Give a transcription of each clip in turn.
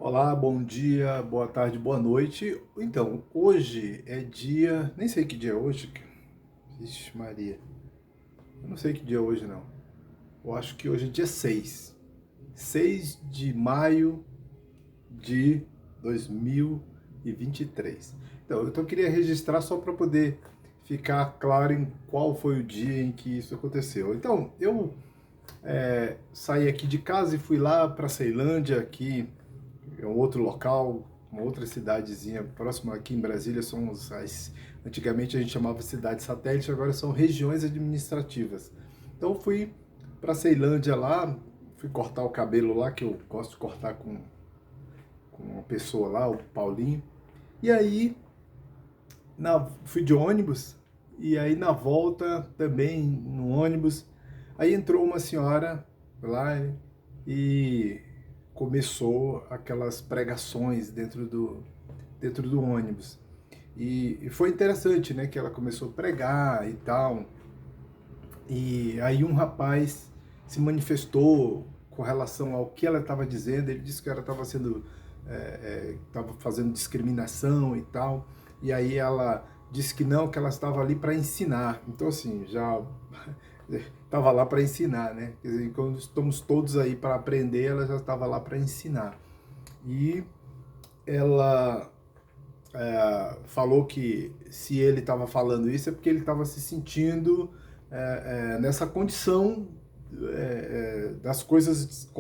Olá, bom dia, boa tarde, boa noite. Então, hoje é dia. Nem sei que dia é hoje. Vixe, Maria. Eu não sei que dia é hoje, não. Eu acho que hoje é dia 6 de maio de 2023. Então eu queria registrar só para poder ficar claro em qual foi o dia em que isso aconteceu. Então, eu saí aqui de casa e fui lá para Ceilândia, aqui é um outro local, uma outra cidadezinha próxima aqui em Brasília. Antigamente a gente chamava cidade satélite, agora são regiões administrativas. Então eu fui para Ceilândia lá, fui cortar o cabelo lá, que eu gosto de cortar com uma pessoa lá, o Paulinho. E aí fui de ônibus, e aí na volta também no ônibus, aí entrou uma senhora lá e começou aquelas pregações dentro do ônibus. E foi interessante, né, que ela começou a pregar e tal. E aí um rapaz se manifestou com relação ao que ela estava dizendo. Ele disse que ela estava estava fazendo discriminação e tal. E aí ela disse que não, que ela estava ali para ensinar. Então assim, já estava lá para ensinar, né? Quer dizer, quando estamos todos aí para aprender, ela já estava lá para ensinar. E ela falou que se ele estava falando isso é porque ele estava se sentindo nessa condição das coisas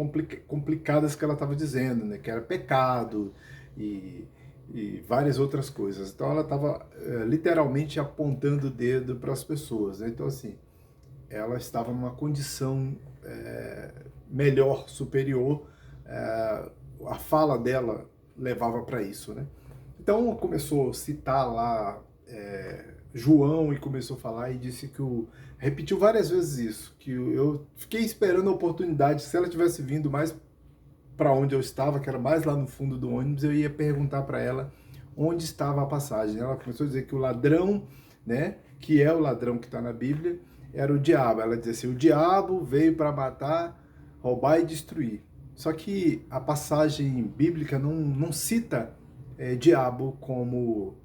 complicadas que ela estava dizendo, né? Que era pecado e, e várias outras coisas. Então ela estava literalmente apontando o dedo para as pessoas, né? Então assim, ela estava numa condição melhor, superior. A fala dela levava para isso, né? Então começou a citar lá João, e começou a falar e disse repetiu várias vezes isso, que eu fiquei esperando a oportunidade. Se ela tivesse vindo mais para onde eu estava, que era mais lá no fundo do ônibus, eu ia perguntar para ela onde estava a passagem. Ela começou a dizer que o ladrão, né, que é o ladrão que está na Bíblia, era o diabo. Ela dizia assim: o diabo veio para matar, roubar e destruir. Só que a passagem bíblica não cita diabo como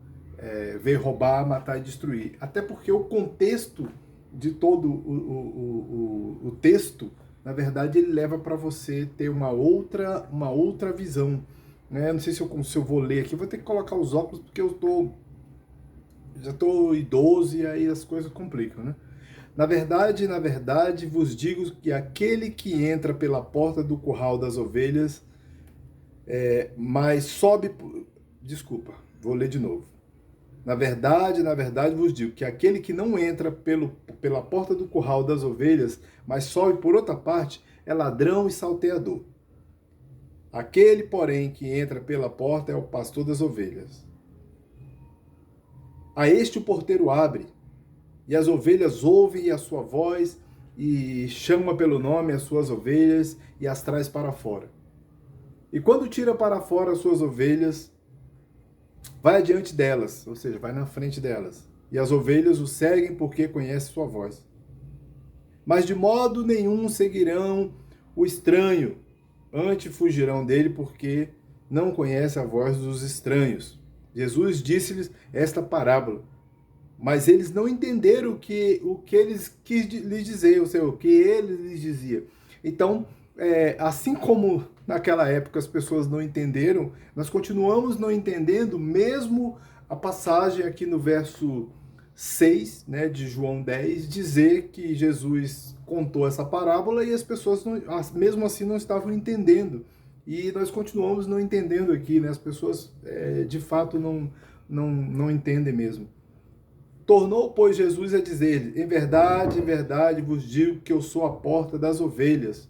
veio roubar, matar e destruir. Até porque o contexto de todo o texto, na verdade, ele leva para você ter uma outra visão. Né? Não sei se eu vou ler aqui, vou ter que colocar os óculos porque já estou idoso e aí as coisas complicam, né? Na verdade, vos digo que aquele que entra pela porta do curral das ovelhas, mas sobe. Desculpa, vou ler de novo. Na verdade, vos digo que aquele que não entra pela porta do curral das ovelhas, mas sobe por outra parte, é ladrão e salteador. Aquele, porém, que entra pela porta é o pastor das ovelhas. A este o porteiro abre, e as ovelhas ouvem a sua voz, e chama pelo nome as suas ovelhas, e as traz para fora. E quando tira para fora as suas ovelhas, vai adiante delas, ou seja, vai na frente delas. E as ovelhas o seguem porque conhecem sua voz. Mas de modo nenhum seguirão o estranho, antes fugirão dele porque não conhecem a voz dos estranhos. Jesus disse-lhes esta parábola, mas eles não entenderam o que eles quis lhes dizer, ou seja, o que ele lhes dizia. Então, assim como naquela época as pessoas não entenderam, nós continuamos não entendendo, mesmo a passagem aqui no verso 6, né, de João 10, dizer que Jesus contou essa parábola e as pessoas, mesmo assim, não estavam entendendo. E nós continuamos não entendendo aqui, né? As pessoas, de fato, não entendem mesmo. Tornou, pois, Jesus a dizer-lhe: em verdade vos digo que eu sou a porta das ovelhas.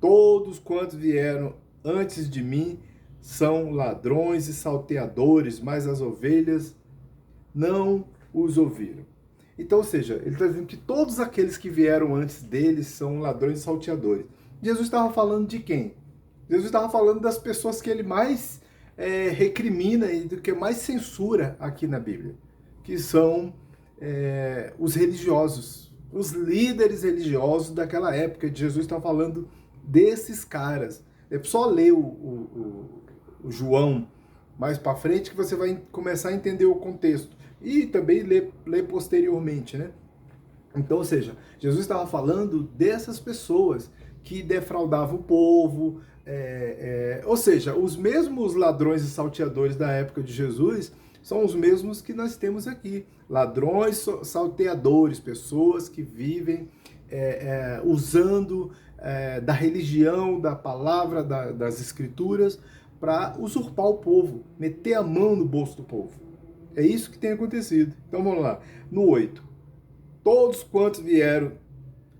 Todos quantos vieram antes de mim são ladrões e salteadores, mas as ovelhas não os ouviram. Então, ou seja, ele está dizendo que todos aqueles que vieram antes dele são ladrões e salteadores. Jesus estava falando de quem? Jesus estava falando das pessoas que ele mais recrimina e do que mais censura aqui na Bíblia, que são os religiosos, os líderes religiosos daquela época. Jesus está falando desses caras, É só ler o João mais para frente que você vai começar a entender o contexto. E também ler posteriormente, né? Então, ou seja, Jesus estava falando dessas pessoas que defraudavam o povo, ou seja, os mesmos ladrões e salteadores da época de Jesus são os mesmos que nós temos aqui. Ladrões, salteadores, pessoas que vivem usando da religião, da palavra, das escrituras, para usurpar o povo, meter a mão no bolso do povo. É isso que tem acontecido. Então vamos lá. No 8. Todos quantos vieram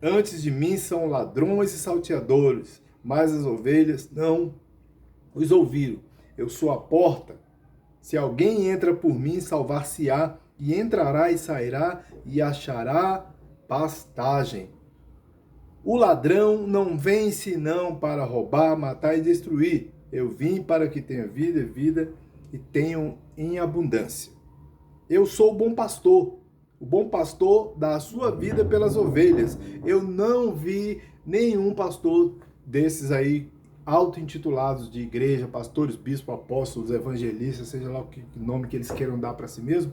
antes de mim são ladrões e salteadores, mas as ovelhas não os ouviram. Eu sou a porta. Se alguém entra por mim, salvar-se-á, e entrará e sairá, e achará pastagem. O ladrão não vem senão para roubar, matar e destruir. Eu vim para que tenha vida, vida e tenham em abundância. Eu sou o bom pastor. O bom pastor dá a sua vida pelas ovelhas. Eu não vi nenhum pastor desses aí auto-intitulados de igreja, pastores, bispos, apóstolos, evangelistas, seja lá o nome que eles queiram dar para si mesmo,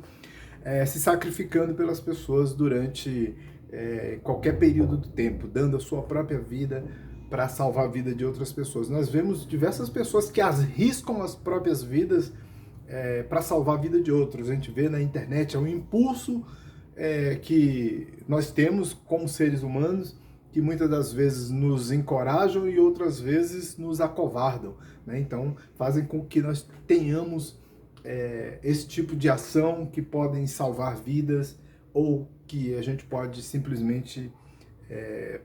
se sacrificando pelas pessoas durante qualquer período do tempo, dando a sua própria vida para salvar a vida de outras pessoas. Nós vemos diversas pessoas que arriscam as próprias vidas para salvar a vida de outros. A gente vê na internet, é um impulso que nós temos como seres humanos, que muitas das vezes nos encorajam e outras vezes nos acovardam, né? Então fazem com que nós tenhamos esse tipo de ação que podem salvar vidas, ou que a gente pode simplesmente,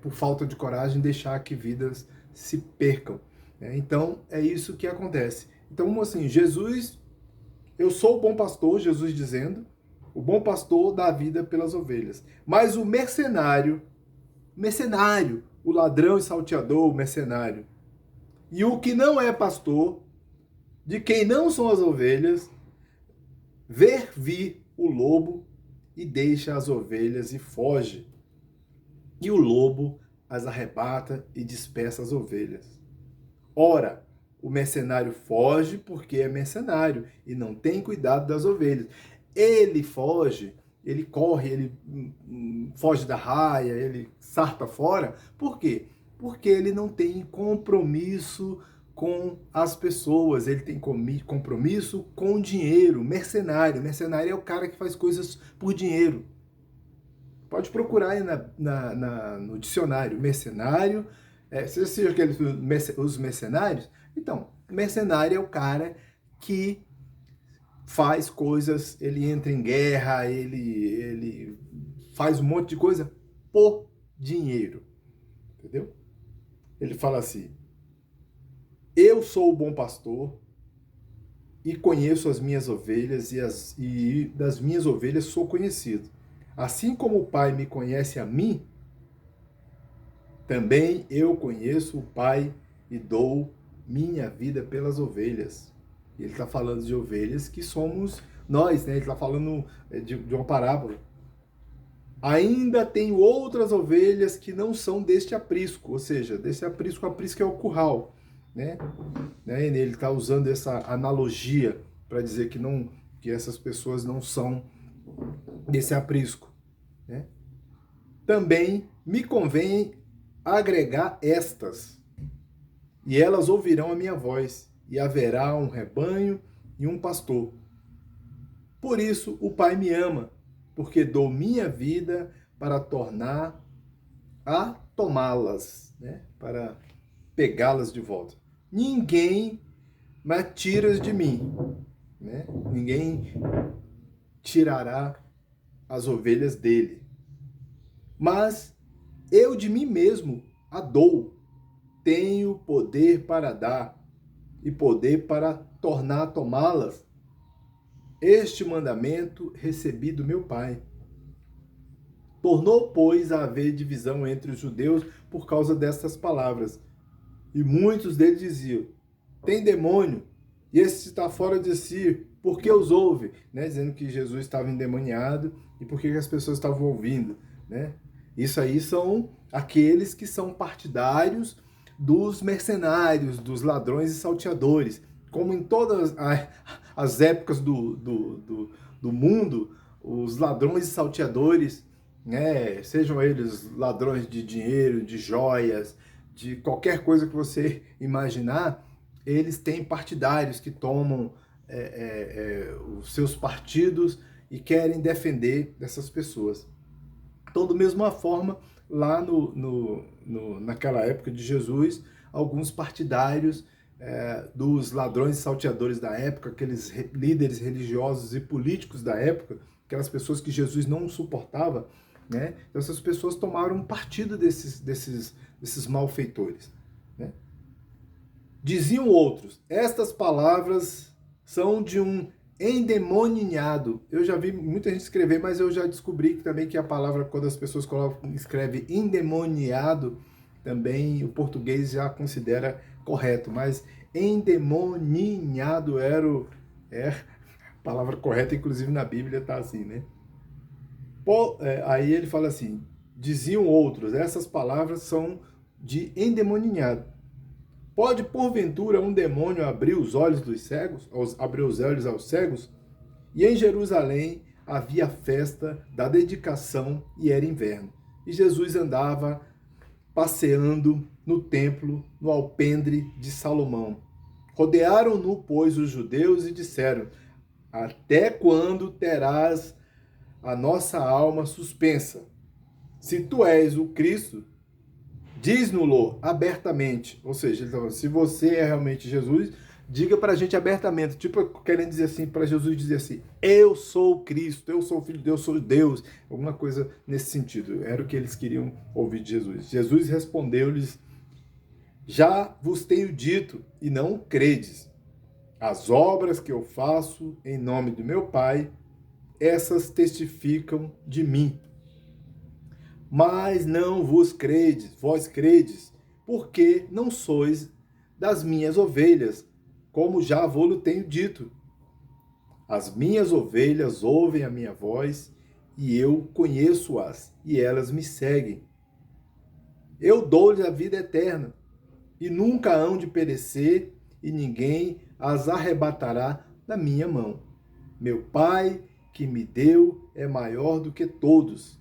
por falta de coragem, deixar que vidas se percam, né? Então é isso que acontece. Então, assim, Jesus, eu sou o bom pastor, Jesus dizendo, o bom pastor dá a vida pelas ovelhas. Mas o mercenário, o ladrão e salteador, o mercenário, e o que não é pastor, de quem não são as ovelhas, ver vir o lobo e deixa as ovelhas e foge. E o lobo as arrebata e dispersa as ovelhas. Ora, o mercenário foge porque é mercenário e não tem cuidado das ovelhas. Ele foge, ele corre, ele foge da raia, ele sarta fora. Por quê? Porque ele não tem compromisso com as pessoas, ele tem compromisso com o dinheiro. Mercenário é o cara que faz coisas por dinheiro. Pode procurar aí no dicionário, mercenário, você já aqueles os mercenários? Então, mercenário é o cara que faz coisas, ele entra em guerra, ele faz um monte de coisa por dinheiro, entendeu? Ele fala assim, eu sou o bom pastor e conheço as minhas ovelhas e das minhas ovelhas sou conhecido. Assim como o Pai me conhece a mim, também eu conheço o Pai e dou minha vida pelas ovelhas. Ele está falando de ovelhas que somos nós, né? Ele está falando de uma parábola. Ainda tenho outras ovelhas que não são deste aprisco, ou seja, desse aprisco é o curral, né? Ele está usando essa analogia para dizer que essas pessoas não são desse aprisco, né? Também me convém agregar estas, e elas ouvirão a minha voz, e haverá um rebanho e um pastor. Por isso o Pai me ama, porque dou minha vida para tornar a tomá-las, né? Para pegá-las de volta. Ninguém me tira de mim, né? Ninguém tirará as ovelhas dele. Mas eu de mim mesmo a dou. Tenho poder para dar e poder para tornar a tomá-las. Este mandamento recebi do meu Pai. Tornou, pois, a haver divisão entre os judeus por causa destas palavras. E muitos deles diziam, tem demônio, e esse está fora de si, por que os ouve? Né? Dizendo que Jesus estava endemoniado e por que as pessoas estavam ouvindo, né? Isso aí são aqueles que são partidários dos mercenários, dos ladrões e salteadores. Como em todas as épocas do mundo, os ladrões e salteadores, né, sejam eles ladrões de dinheiro, de joias, de qualquer coisa que você imaginar, eles têm partidários que tomam os seus partidos e querem defender dessas pessoas. Então, da mesma forma, lá naquela época de Jesus, alguns partidários dos ladrões e salteadores da época, aqueles líderes religiosos e políticos da época, aquelas pessoas que Jesus não suportava, né? Então, essas pessoas tomaram um partido desses malfeitores, né? Diziam outros, estas palavras são de um endemoninhado. Eu já vi muita gente escrever, mas eu já descobri também que a palavra, quando as pessoas escrevem endemoniado, também o português já considera correto, mas endemoninhado é a palavra correta, inclusive na Bíblia está assim, né? Aí ele fala assim, diziam outros, essas palavras são de endemoninhado. Pode, porventura, um demônio abrir os olhos dos cegos, abrir os olhos aos cegos? E em Jerusalém havia festa da dedicação e era inverno. E Jesus andava passeando no templo, no alpendre de Salomão. Rodearam-no, pois, os judeus e disseram, até quando terás a nossa alma suspensa? Se tu és o Cristo, diz-no-lo abertamente. Ou seja, então, se você é realmente Jesus, diga para a gente abertamente. Tipo, querendo dizer assim, para Jesus dizer assim, eu sou Cristo, eu sou o Filho de Deus, eu sou Deus. Alguma coisa nesse sentido. Era o que eles queriam ouvir de Jesus. Jesus respondeu-lhes, já vos tenho dito, e não credes. As obras que eu faço em nome do meu Pai, essas testificam de mim. Mas não vos credes, vós credes, porque não sois das minhas ovelhas, como já vou-lo tenho dito. As minhas ovelhas ouvem a minha voz, e eu conheço-as, e elas me seguem. Eu dou-lhes a vida eterna, e nunca hão de perecer, e ninguém as arrebatará da minha mão. Meu Pai, que me deu, é maior do que todos.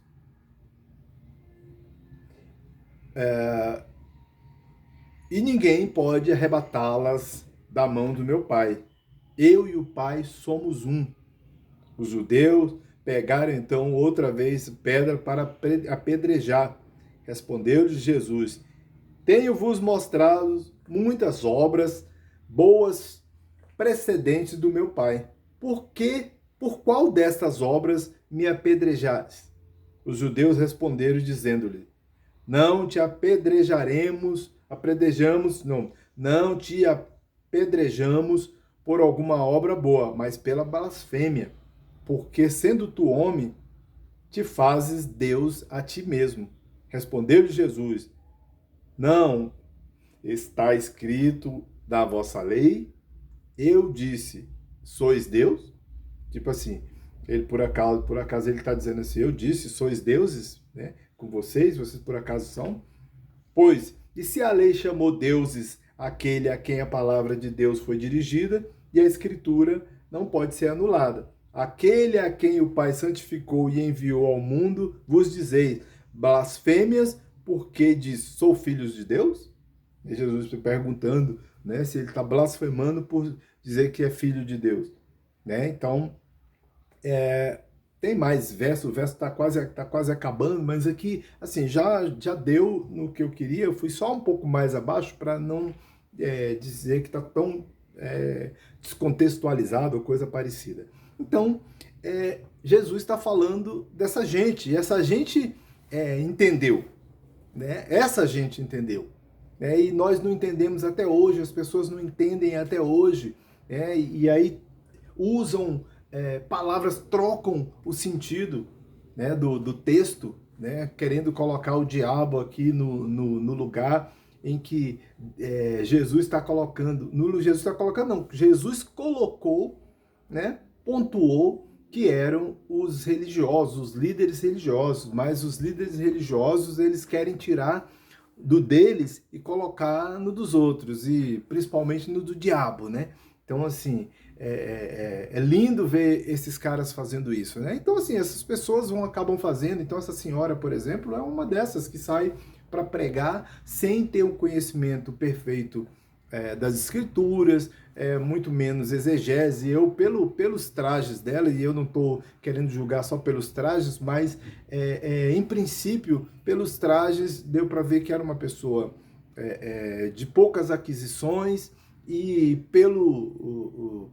E ninguém pode arrebatá-las da mão do meu Pai. Eu e o Pai somos um. Os judeus pegaram então outra vez pedra para apedrejar. Respondeu-lhes Jesus, tenho-vos mostrado muitas obras boas precedentes do meu Pai. Por qual destas obras me apedrejais? Os judeus responderam dizendo-lhe, não te não te apedrejamos por alguma obra boa, mas pela blasfêmia, porque sendo tu homem, te fazes Deus a ti mesmo. Respondeu-lhe Jesus, não está escrito da vossa lei? Eu disse, sois Deus? Tipo assim, ele por acaso ele está dizendo assim, eu disse, sois deuses, né? Com vocês por acaso são? Pois, e se a lei chamou deuses aquele a quem a palavra de Deus foi dirigida, e a escritura não pode ser anulada. Aquele a quem o Pai santificou e enviou ao mundo, vos dizeis, blasfêmias, porque diz, sou filhos de Deus? E Jesus perguntando, né, se ele está blasfemando por dizer que é filho de Deus. Né? Então, tem mais verso, o verso está quase acabando, mas aqui, assim, já deu no que eu queria, eu fui só um pouco mais abaixo para não dizer que está tão descontextualizado ou coisa parecida. Então, Jesus está falando dessa gente, e essa gente entendeu, né? Essa gente entendeu. Né? E nós não entendemos até hoje, as pessoas não entendem até hoje, e aí usam palavras, trocam o sentido, né, do texto, né, querendo colocar o diabo aqui no lugar em que Jesus está colocando. Jesus está colocando, não. Jesus colocou, né, pontuou que eram os religiosos, os líderes religiosos, mas os líderes religiosos, eles querem tirar do deles e colocar no dos outros, e principalmente no do diabo, né? Então, assim, é lindo ver esses caras fazendo isso, né? Então, assim, essas pessoas acabam fazendo. Então, essa senhora, por exemplo, é uma dessas que sai para pregar sem ter o conhecimento perfeito das escrituras, muito menos exegese. Eu, pelos trajes dela, e eu não estou querendo julgar só pelos trajes, mas em princípio, pelos trajes, deu para ver que era uma pessoa de poucas aquisições, e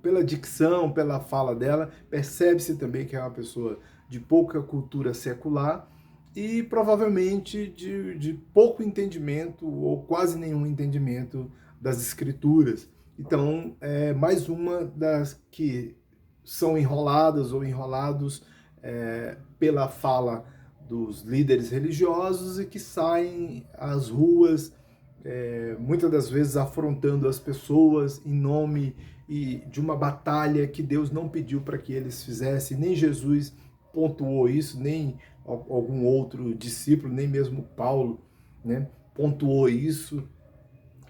pela dicção, pela fala dela, percebe-se também que é uma pessoa de pouca cultura secular e provavelmente de pouco entendimento ou quase nenhum entendimento das escrituras. Então, é mais uma das que são enroladas ou enrolados pela fala dos líderes religiosos e que saem às ruas, muitas das vezes afrontando as pessoas em nome de uma batalha que Deus não pediu para que eles fizessem, nem Jesus pontuou isso, nem algum outro discípulo, nem mesmo Paulo, né, pontuou isso,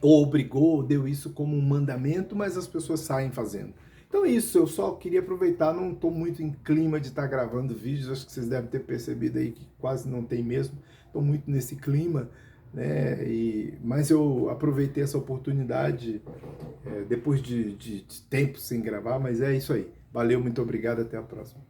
ou obrigou, deu isso como um mandamento, mas as pessoas saem fazendo. Então é isso, eu só queria aproveitar, não estou muito em clima de estar gravando vídeos, acho que vocês devem ter percebido aí que quase não tem mesmo, estou muito nesse clima, né? Mas eu aproveitei essa oportunidade depois de tempo sem gravar, mas é isso aí. Valeu, muito obrigado, até a próxima.